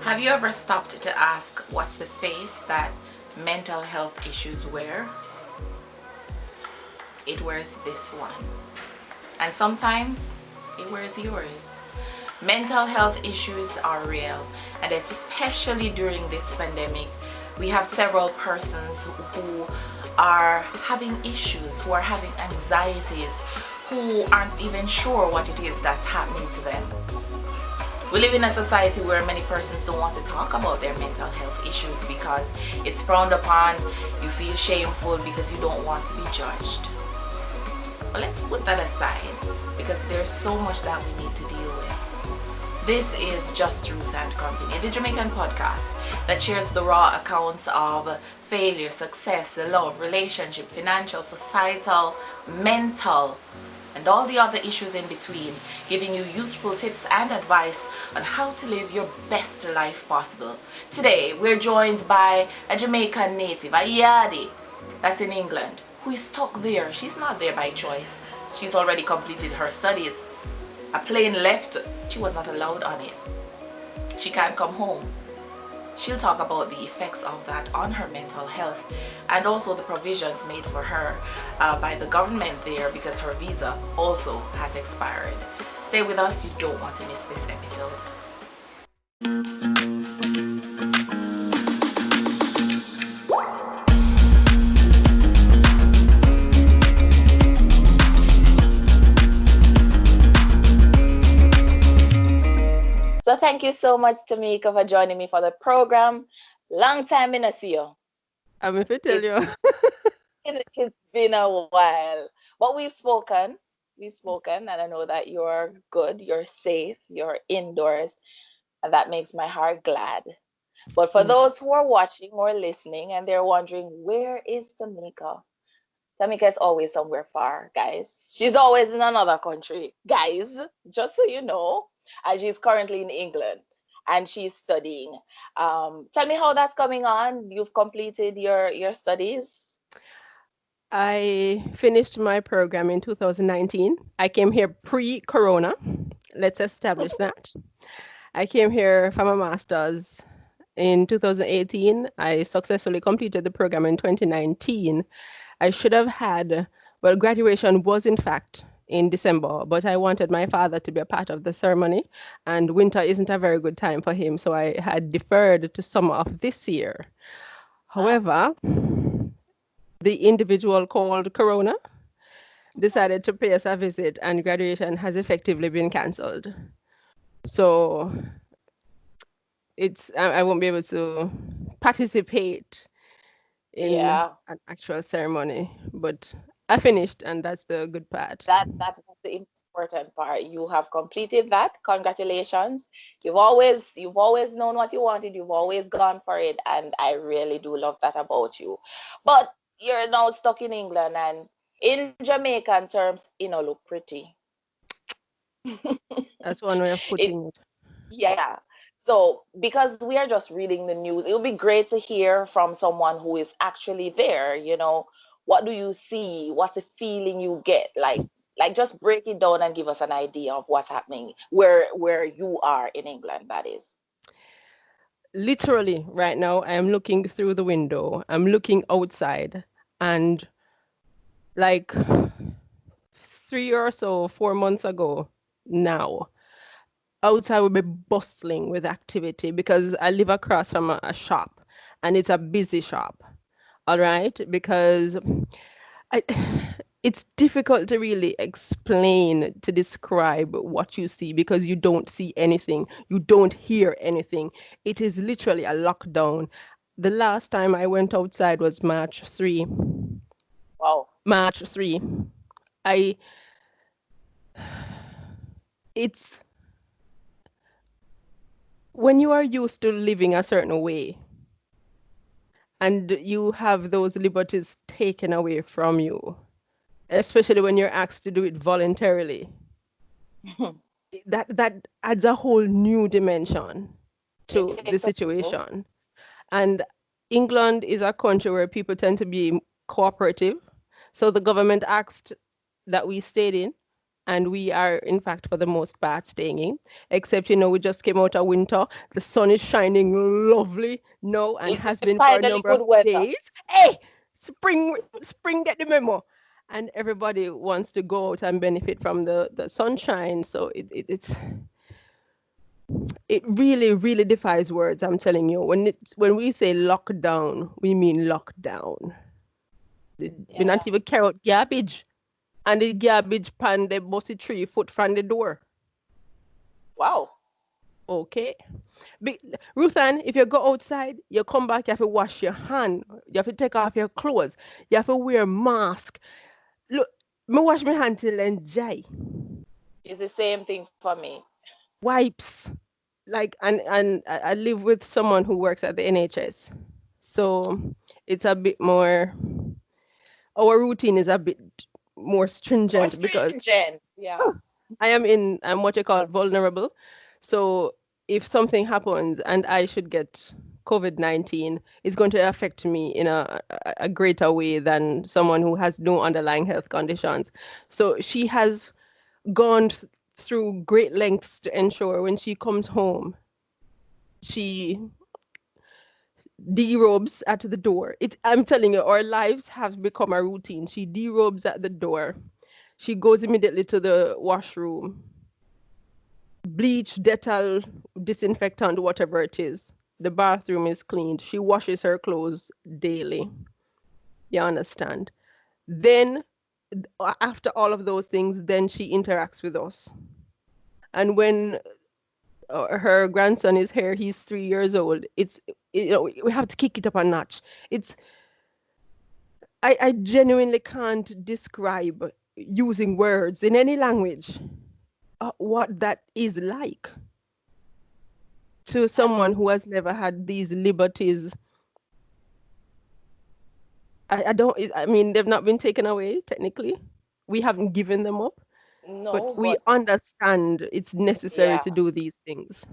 Have you ever stopped to ask what's the face that mental health issues wear? It wears this one. And sometimes it wears yours. Mental health issues are real, and especially during this pandemic, we have several persons who are having issues, who are having anxieties, who aren't even sure what it is that's happening to them. We live in a society where many persons don't want to talk about their mental health issues because it's frowned upon, you feel shameful because you don't want to be judged. But let's put that aside because there's so much that we need to deal with. This is Just Ruth and Company, the Jamaican podcast that shares the raw accounts of failure, success, love, relationship, financial, societal, mental, and all the other issues in between, giving you useful tips and advice on how to live your best life possible. Today, we're joined by a Jamaican native, a Yadi, that's in England, who is stuck there. She's not there by choice. She's already completed her studies. A plane left, she was not allowed on it. She can't come home. She'll talk about the effects of that on her mental health and also the provisions made for her by the government there because her visa also has expired. Stay with us, you don't want to miss this episode. So thank you so much, Tameka, for joining me for the program. Long time in a see you. I'm if I tell It's you. it's been a while, but we've spoken. We've spoken, and I know that you're good, you're safe, you're indoors, and that makes my heart glad. But for Mm. those who are watching or listening and they're wondering, where is Tameka? Tameka is always somewhere far, guys. She's always in another country, guys, just so you know. And she's currently in England and she's studying. Tell me how that's coming on. You've completed your studies. I finished my program in 2019. I came here pre-corona. Let's establish that. I came here for my master's in 2018. I successfully completed the program in 2019. I should have had, well, graduation was in fact in December, but I wanted my father to be a part of the ceremony, and winter isn't a very good time for him, so I had deferred to summer of this year. Huh? However, the individual called Corona decided to pay us a visit, and graduation has effectively been cancelled. So I won't be able to participate in Yeah, an actual ceremony, but I finished, and that's the good part. that's the important part. You have completed that. Congratulations. You've always known what you wanted. You've always gone for it, and I really do love that about you. But you're now stuck in England, and in Jamaican terms, you know, look pretty. That's one way of It putting it. Yeah. So, because we are just reading the news, it would be great to hear from someone who is actually there. What do you see? What's the feeling you get? Like just break it down and give us an idea of what's happening where you are in England, that is. Literally, right now, I am looking through the window. I'm looking outside, and like 4 months ago now, outside will be bustling with activity because I live across from a shop, and it's a busy shop. All right, because I, it's difficult to really explain, to describe what you see because you don't see anything, you don't hear anything. It is literally a lockdown. The last time I went outside was March 3. Wow. March 3. I it's when you are used to living a certain way and you have those liberties taken away from you, especially when you're asked to do it voluntarily, that adds a whole new dimension It to the takes a toll. situation. And England is a country where people tend to be cooperative. So the government asked that we stayed in. And we are, in fact, for the most part, staying in. Except, we just came out of winter. The sun is shining lovely now and has It's been for a finally number good of weather. days. Hey, spring, get the memo. And everybody wants to go out and benefit from the sunshine. So it really, really defies words. I'm telling you. When we say lockdown, we mean lockdown. We Yeah. not even carry out garbage, and the garbage pan they bust it 3 foot from the door. Wow. Okay. Be, Ruthann, if you go outside, you come back, you have to wash your hand. You have to take off your clothes. You have to wear mask. Look, me wash my hand till then dry. It's the same thing for me. Wipes. Like, and I live with someone who works at the NHS. So it's a bit more, our routine is a bit more More stringent because stringent. Yeah. I'm what you call vulnerable. So if something happens and I should get COVID-19, it's going to affect me in a greater way than someone who has no underlying health conditions. So she has gone through great lengths to ensure when she comes home, she derobes at the door. I'm telling you, our lives have become a routine. She derobes at the door. She goes immediately to the washroom, bleach, Dettol, disinfectant, whatever it is. The bathroom is cleaned. She washes her clothes daily. You understand? Then, after all of those things, then she interacts with us. And when her grandson is here, he's 3 years old. We have to kick it up a notch. It's I genuinely can't describe using words in any language what that is like to And someone who has never had these liberties. I don't, I mean, they've not been taken away technically. We haven't given them up, but no, we but understand it's necessary yeah. to do these things.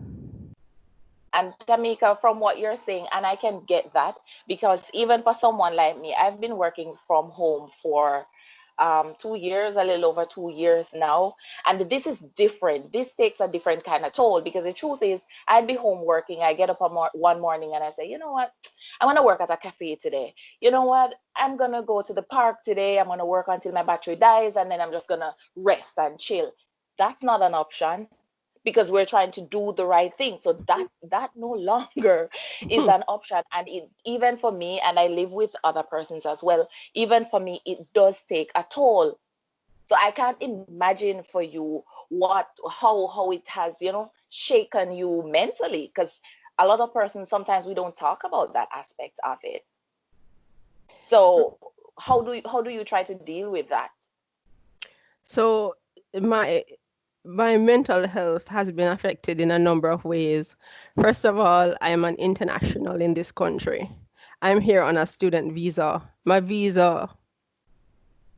And Tamika, from what you're saying, and I can get that because even for someone like me, I've been working from home for 2 years, a little over 2 years now. And this is different. This takes a different kind of toll because the truth is, I'd be home working. I get up one morning and I say, you know what? I'm going to work at a cafe today. You know what? I'm going to go to the park today. I'm going to work until my battery dies and then I'm just going to rest and chill. That's not an option because we're trying to do the right thing, so that no longer is an option. And even for me, and I live with other persons as well, even for me it does take a toll. So I can't imagine for you how it has shaken you mentally, because a lot of persons, sometimes we don't talk about that aspect of it. So how do you try to deal with that? So my my mental health has been affected in a number of ways. First of all, I am an international in this country. I'm here on a student visa. My visa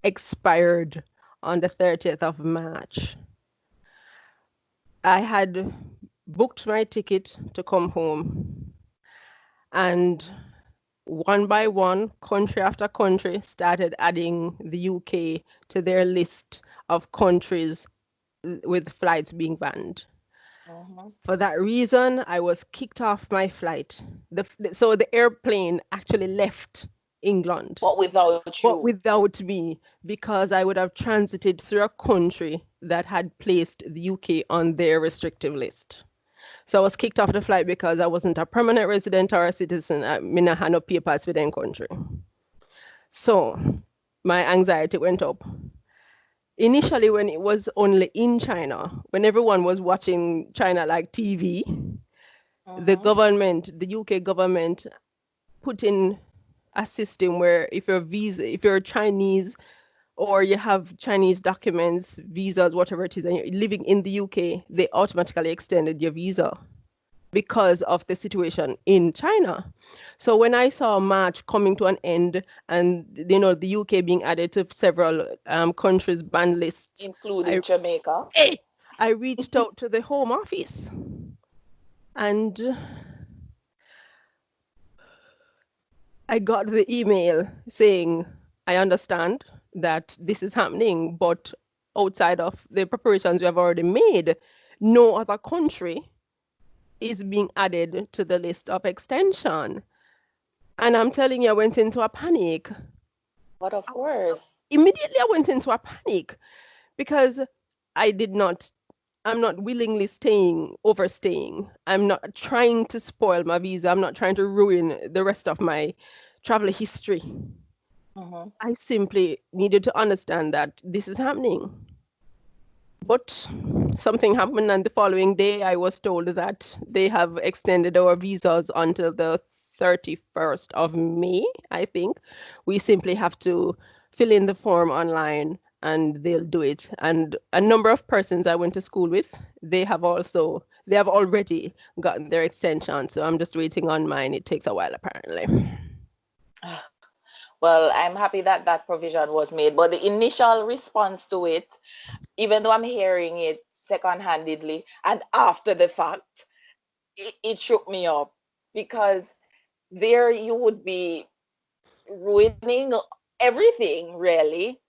expired on the 30th of March. I had booked my ticket to come home, and one by one, country after country started adding the UK to their list of countries with flights being banned. Hmm. For that reason, I was kicked off my flight. So the airplane actually left England, But without but you. without me, because I would have transited through a country that had placed the UK on their restrictive list. So I was kicked off the flight because I wasn't a permanent resident or a citizen. I mean, I had no papers for the country. So my anxiety went up. Initially, when it was only in China, when everyone was watching China like TV, the Hmm. government, the UK government, put in a system where if you're Chinese or you have Chinese documents, visas, whatever it is, and you're living in the UK, they automatically extended your visa because of the situation in China. So when I saw March coming to an end and the UK being added to several countries' ban lists, I Including Jamaica. eh, I reached out to the Home Office and I got the email saying, I understand that this is happening, but outside of the preparations we have already made, no other country is being added to the list of extension. And I'm telling you, I went into a panic. But of course. Immediately, I went into a panic because I did not, I'm not willingly overstaying. I'm not trying to spoil my visa. I'm not trying to ruin the rest of my travel history. Hmm. I simply needed to understand that this is happening. But something happened, and the following day, I was told that they have extended our visas until the 31st of May, I think. We simply have to fill in the form online and they'll do it. And a number of persons I went to school with, they have already gotten their extension. So I'm just waiting on mine. It takes a while, apparently. Well, I'm happy that that provision was made, but the initial response to it, even though I'm hearing it second-handedly and after the fact, it shook me up because there you would be ruining everything, really,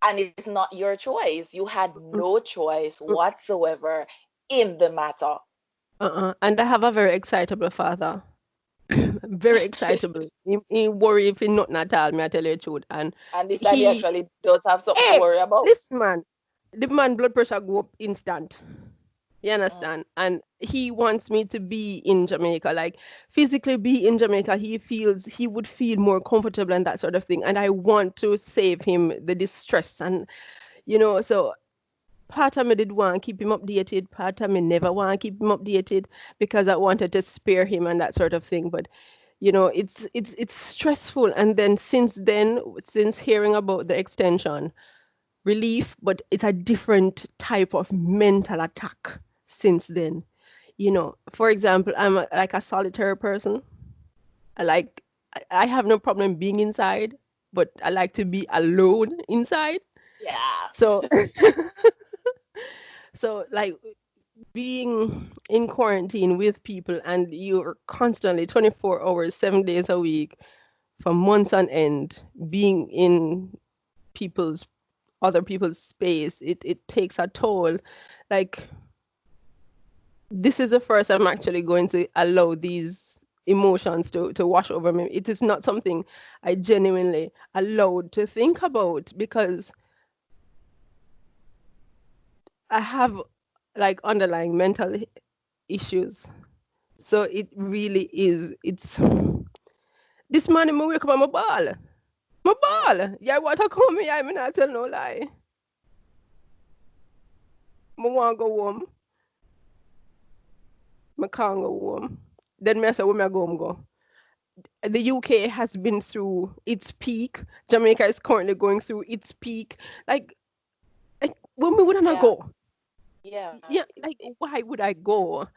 and it's not your choice. You had no choice whatsoever in the matter. And I have a very excitable father. Very excitable. He worry if he nothing at all, me I tell you the truth. And And this time he he, actually does have something to hey, worry about. listen man, the man blood pressure go up instant. You Mm. understand? And he wants me to be in Jamaica, like physically be in Jamaica. He would feel more comfortable and that sort of thing. And I want to save him the distress. And so part of me did want to keep him updated, part of me never want to keep him updated because I wanted to spare him and that sort of thing. But it's stressful. And then since hearing about the extension, relief, but it's a different type of mental attack since then. For example, like a solitary person. I like I have no problem being inside, but I like to be alone inside. Yeah. So so like being in quarantine with people and you're constantly 24 hours, 7 days a week for months on end, being in people's other people's space, it takes a toll. Like this is the first I'm actually going to allow these emotions to wash over me. It is not something I genuinely allowed to think about because I have like underlying issues. So it really is. It's this morning I wake up on my ball. My Mm. ball. Yeah, what I come here, I mean I tell no lie. I want to go home. I can't go home. Then me I say, where me I go, go. The UK has been through its peak. Jamaica is currently going through its peak. Like when we wouldn't Yeah. go? Yeah. Yeah, like why would I go?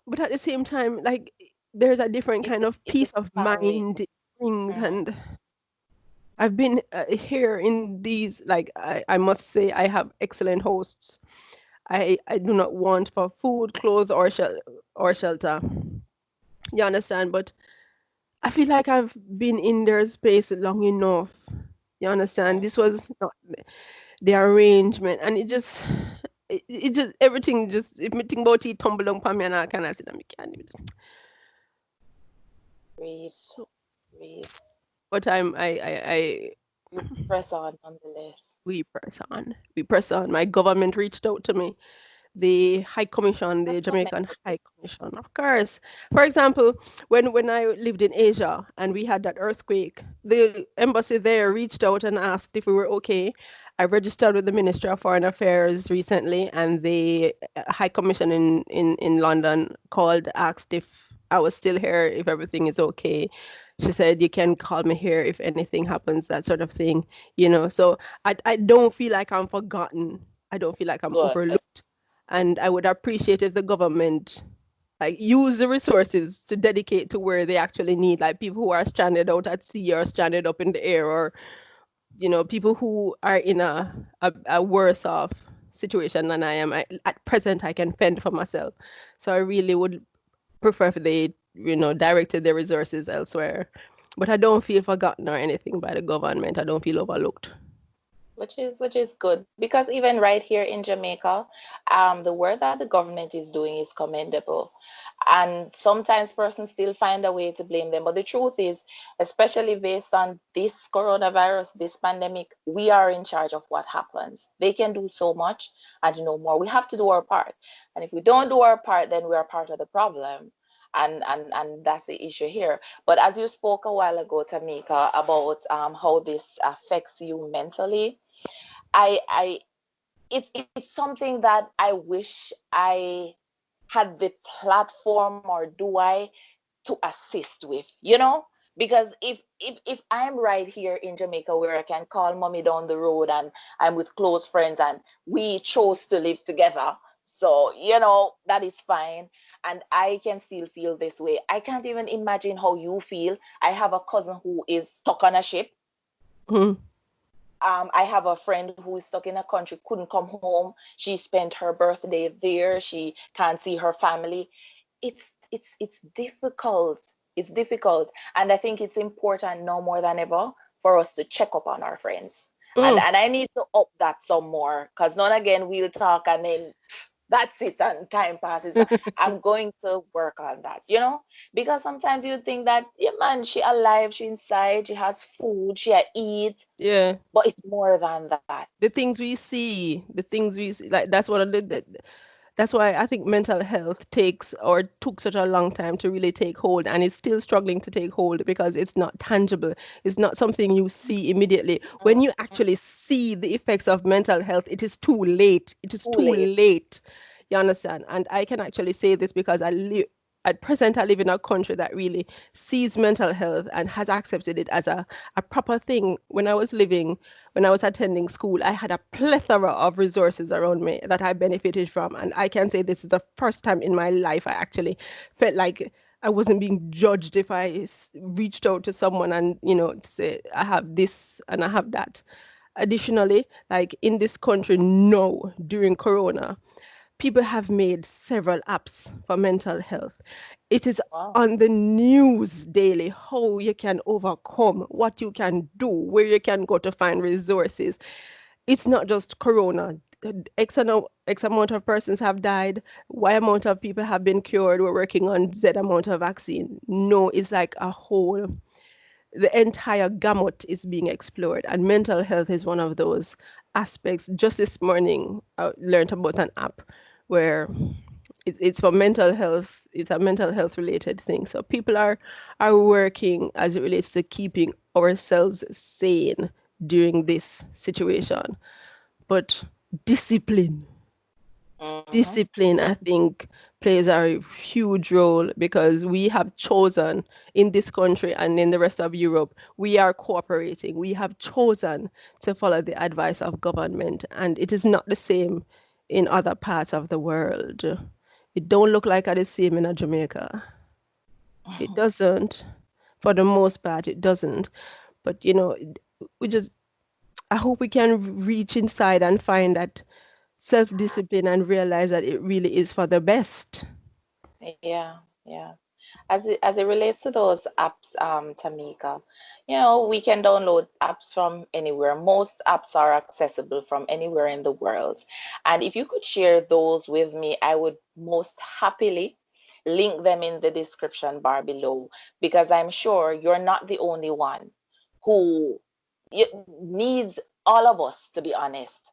But at the same time, like there's a different kind of It's peace of tiring. mind things, Mhm. and I've been here in these. Like I must say, I have excellent hosts. I do not want for food, clothes, or shelter. You understand? But I feel like I've been in their space long enough. You understand? Mm. This was not the arrangement, and it just everything just if me think about it, tumble down on me, and I cannot sit and me can't do it. Breathe, So, breathe. but I You press on nonetheless. we press on. We press on. My government reached out to me, the High Commission, the That's Jamaican commendable. High Commission, of course. For example, when I lived in Asia and we had that earthquake, the embassy there reached out and asked if we were okay. I registered with the Ministry of Foreign Affairs recently, and the High Commission in London called, asked if I was still here, if everything is okay. She said, you can call me here if anything happens, that sort of thing. So I don't feel like I'm forgotten. I don't feel like I'm Good. overlooked. And I would appreciate if the government like use the resources to dedicate to where they actually need, like people who are stranded out at sea or stranded up in the air, or people who are in a worse off situation than I am. At present, I can fend for myself, so I really would prefer if they directed their resources elsewhere. But I don't feel forgotten or anything by the government. I don't feel overlooked. which is good, because even right here in Jamaica, the work that the government is doing is commendable, and sometimes persons still find a way to blame them. But the truth is, especially based on this coronavirus, this pandemic, we are in charge of what happens. They can do so much and no more. We have to do our part, and if we don't do our part, then we are part of the problem. And that's the issue here. But as you spoke a while ago, Tamika, about how this affects you mentally, I it's something that I wish I had the platform, or do I, to assist with, because if I'm right here in Jamaica, where I can call mommy down the road and I'm with close friends and we chose to live together, so that is fine, and I can still feel this way. I can't even imagine how you feel. I have a cousin who is stuck on a ship. Mhm. I have a friend who is stuck in a country, couldn't come home. She spent her birthday there. She can't see her family. It's difficult. It's difficult. And I think it's important now more than ever for us to check up on our friends. And Mm. and I need to up that some more, because not again we'll talk and then that's it and time passes. I'm going to work on that, because sometimes you think that, yeah, man, she alive, she inside, she has food, she eat, Yeah. but it's more than that. The things we see, like that's what I did. That's why I think mental health takes or took such a long time to really take hold, and it's still struggling to take hold because it's not tangible. It's not something you see immediately. When you Mhm. actually see the effects of mental health, it is too late. It is Too too late. late. You understand? And I can actually say this because I live. At present, I live in a country that really sees mental health and has accepted it as a proper thing. When I was attending school, I had a plethora of resources around me that I benefited from. And I can say this is the first time in my life I actually felt like I wasn't being judged if reached out to someone and, say, I have this and I have that. Additionally, like in this country now during Corona, people have made several apps for mental health. It is Wow. on the news daily how you can overcome, what you can do, where you can go to find resources. It's not just Corona. X amount of persons have died. Y amount of people have been cured. We're working on Z amount of vaccine. No, it's like a whole, the entire gamut is being explored, and mental health is one of those aspects. Just this morning, I learned about an app where it's for mental health. It's a mental health related thing. So people are working as it relates to keeping ourselves sane during this situation. But discipline Mm-hmm. discipline, I think, plays a huge role because we have chosen in this country and in the rest of Europe, we are cooperating. We have chosen to follow the advice of government, and it is not the same in other parts of the world. It don't look like it is same in Jamaica. It doesn't. For the most part, it doesn't. But we just I hope we can reach inside and find that self-discipline and realize that it really is for the best. Yeah, yeah. As it relates to those apps, Tamika, we can download apps from anywhere. Most apps are accessible from anywhere in the world. And if you could share those with me, I would most happily link them in the description bar below, because I'm sure you're not the only one who needs, all of us, to be honest,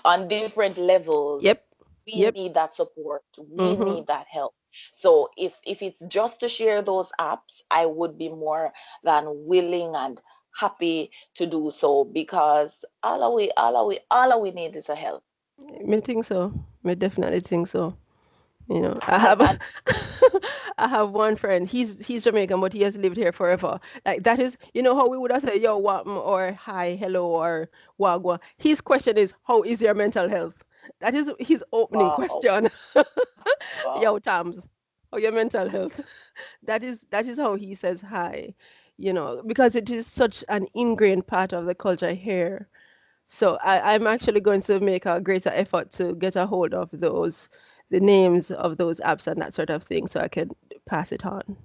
on different levels. Yep. We Yep. need that support. We Mm-hmm. need that help. So if it's just to share those apps, I would be more than willing and happy to do so, because all we need is a help. Me think so. Me definitely think so. I And have I have one friend. He's Jamaican, but he has lived here forever. Like that is, how we would have said yo what or hi, hello or wagwa. His question is, how is your mental health? That is his opening wow, question. Yo, wow. Tams, how your mental health? That is how he says hi, because it is such an ingrained part of the culture here. So I'm actually going to make a greater effort to get a hold of the names of those apps and that sort of thing, so I can pass it on.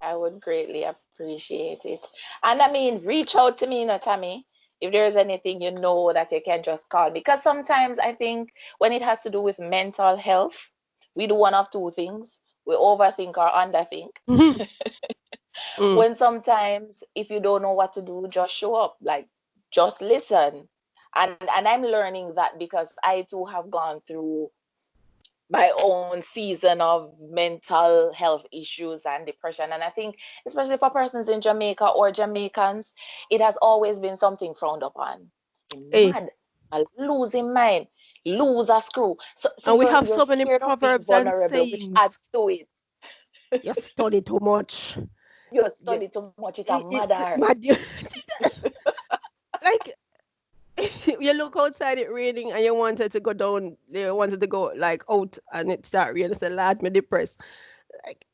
I would greatly appreciate it. And I mean, reach out to me, Tammy. If there is anything you know that you can just call. Because sometimes I think when it has to do with mental health, we do one of two things. We overthink or underthink. Mm. When sometimes if you don't know what to do, just show up, like just listen. And I'm learning that because I too have gone through my own season of mental health issues and depression. And I think, especially for persons in Jamaica or Jamaicans, it has always been something frowned upon. You're Hey, mad, a losing mind, lose a screw. So and we have you're so many scared of being proverbs and vulnerable, which sayings. adds to it. You study too much. You Yeah, study too much, it's a matter. mad. Like you look outside it raining and you wanted to go down, you wanted to go like out and it start raining. Say, lad, me depressed. Like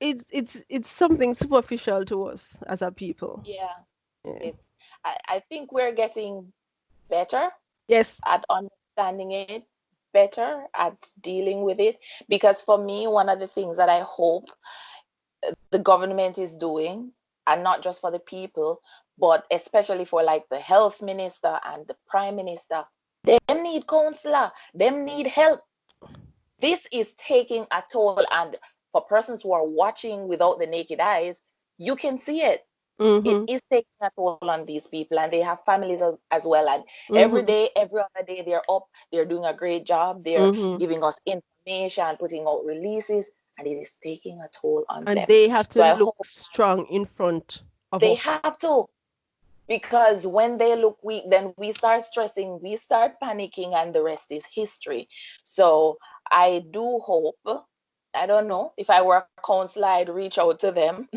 it's something superficial to us as a people. Yeah, Yeah. it's, I think we're getting better Yes. at understanding it, better at dealing with it. Because for me, one of the things that I hope the government is doing, and not just for the people, but especially for like the health minister and the prime minister, them need counselor, them need help. This is taking a toll, and for persons who are watching without the naked eyes, you can see it. It Mm-hmm. is taking a toll on these people, and they have families as well. And every Mm-hmm. day, every other day, they're up, they're doing a great job, they're Mm-hmm. giving us information, putting out releases, and it is taking a toll on And them. they have So to I look hope strong in front of they us. have to, because when they look weak, then we start stressing, we start panicking, and the rest is history. So I do hope, I don't know, if I were a counselor, I'd reach out to them,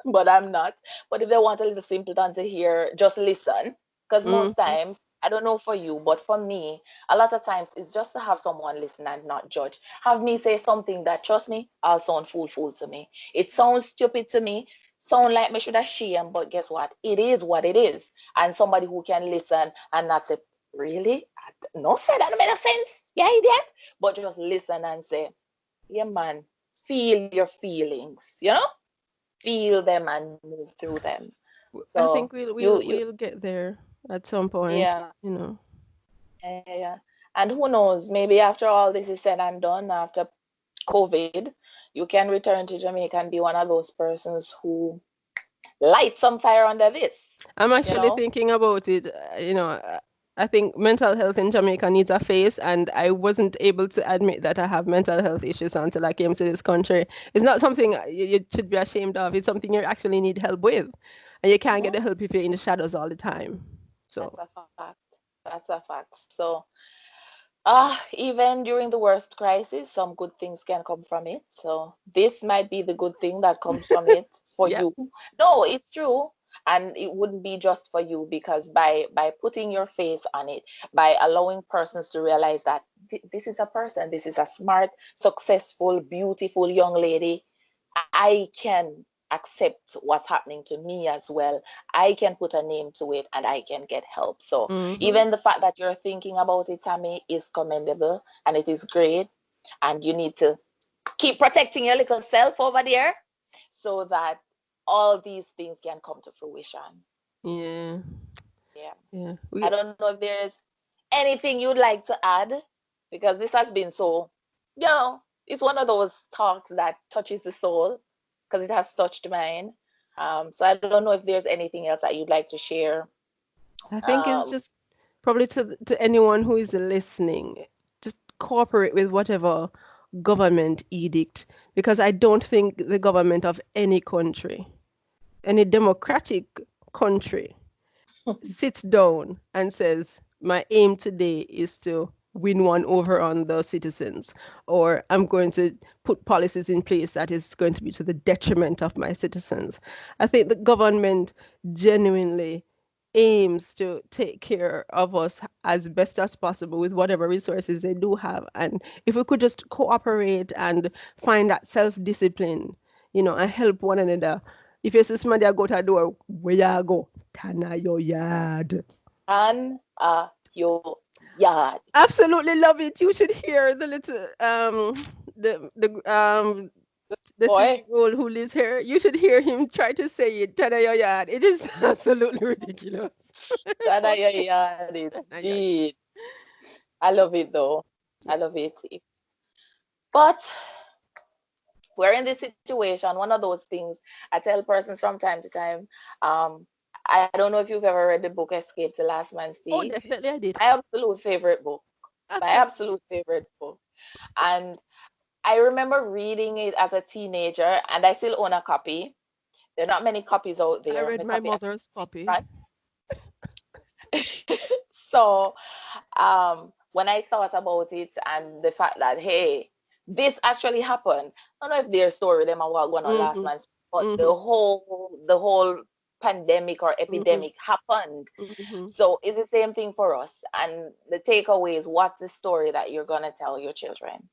but I'm not. But if they want a little simpleton to hear, just listen. Because most Mm-hmm. times, I don't know for you, but for me, a lot of times it's just to have someone listen and not judge. Have me say something that, trust me, I'll sound fool to me. It sounds stupid to me, sound like me should have shame, but guess what? It is what it is. And somebody who can listen and not say, really? No, say that no make no sense. Yeah, idiot. But just listen and say, yeah, man, feel your feelings, feel them and move through them. I So think we'll you, we'll we'll get there at some point, yeah, you know. yeah. And who knows, maybe after all this is said and done, after COVID, you can return to Jamaica and be one of those persons who light some fire under this, I'm you actually know? thinking about it. I think mental health in Jamaica needs a face, and I wasn't able to admit that I have mental health issues until I came to this country. It's not something you should be ashamed of. It's something you actually need help with, and you can't get Mhm. the help if you're in the shadows all the time. That's So, a fact. That's a fact. So, even during the worst crisis, some good things can come from it. So this might be the good thing that comes from it for yeah. you. No, it's true. And it wouldn't be just for you, because by putting your face on it, by allowing persons to realize that this is a person, this is a smart, successful, beautiful young lady, I can accept what's happening to me as well. I can put a name to it and I can get help. So Mm-hmm. even the fact that you're thinking about it, Tammy, is commendable and it is great. And you need to keep protecting your little self over there so that all these things can come to fruition. Yeah. Yeah. Yeah. I don't know if there's anything you'd like to add, because this has been so, it's one of those talks that touches the soul, because it has touched mine. So I don't know if there's anything else that you'd like to share. I think it's Um, just probably to anyone who is listening, just cooperate with whatever government edict, because I don't think the government of any country, any democratic country, sits down and says, my aim today is to win one over on the citizens, or I'm going to put policies in place that is going to be to the detriment of my citizens. I think the government genuinely aims to take care of us as best as possible with whatever resources they do have. And if we could just cooperate and find that self-discipline, and help one another. If you see somebody a go to a door, where you go? Tana your yard. and your yard. Absolutely love it. You should hear the little the The Boy, 3-year-old who lives here, you should hear him try to say it, Tadayayad. It is absolutely ridiculous. Tana Yayad, Tadayayad. indeed. I love it though. I Yeah. love it. But we're in this situation, one of those things I tell persons from time to time. Um, I don't know if you've ever read the book Escape the Last Man Oh, Speak. definitely I did. My absolute favorite book. My Absolutely. absolute favorite book. And I remember reading it as a teenager, and I still own a copy. There are not many copies out I there. read My my copy I mother's see copy. front. So when I thought about it and the fact that hey, this actually happened. I don't know if their story them and what going on last Mm-hmm. month, but Mm-hmm. the whole pandemic or Mm-hmm. epidemic happened. Mm-hmm. So it's the same thing for us. And the takeaway is what's the story that you're gonna tell your children?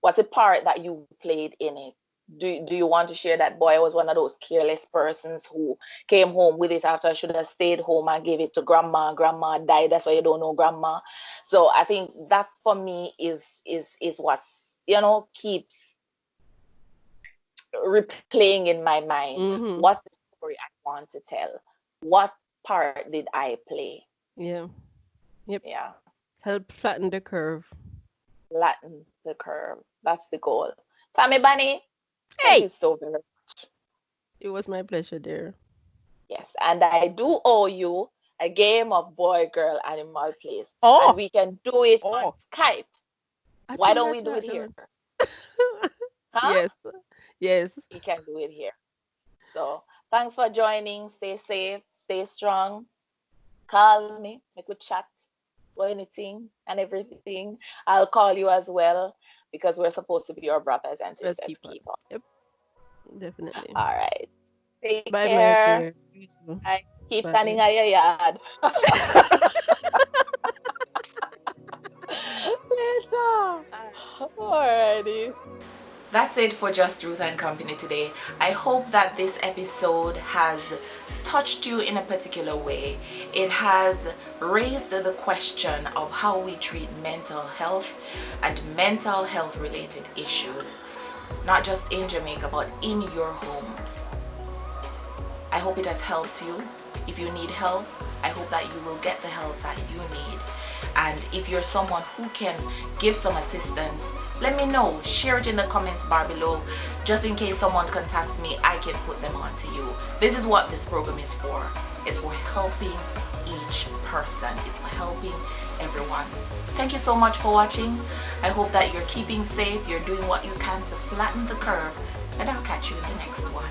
What's the part that you played in it? Do you want to share that boy was one of those careless persons who came home with it after I should have stayed home and gave it to grandma? Grandma died, that's why you don't know grandma. So I think that for me is what's keeps replaying in my mind. Mm-hmm. What's the story I want to tell? What part did I play? Yeah. Yep. Yeah, Help flatten the curve. flatten the curve. That's the goal. Tammy Bunny, thank Hey! you so very much. It was my pleasure, dear. Yes, and I do owe you a game of boy, girl, animal, place, and Oh! we can do it on Oh! Skype. I Why think don't we that's do it not here? done. Huh? Yes. Yes. We can do it here. So thanks for joining. Stay safe, stay strong. Call me, make we chat or anything and everything. I'll call you as well because we're supposed to be your brothers and Let's sisters keep on. keeper. Yep. Definitely. All right. Take Bye, my care. dear. You too. I keep standing Bye. at your yard. Later. Alrighty. That's it for Just Ruth and Company today. I hope that this episode has touched you in a particular way. It has raised the question of how we treat mental health and mental health related issues, not just in Jamaica, but in your homes. I hope it has helped you. If you need help, I hope that you will get the help that you need. And if you're someone who can give some assistance, let me know. Share it in the comments bar below. Just in case someone contacts me, I can put them on to you. This is what this program is for. It's for helping each person. It's for helping everyone. Thank you so much for watching. I hope that you're keeping safe. You're doing what you can to flatten the curve. And I'll catch you in the next one.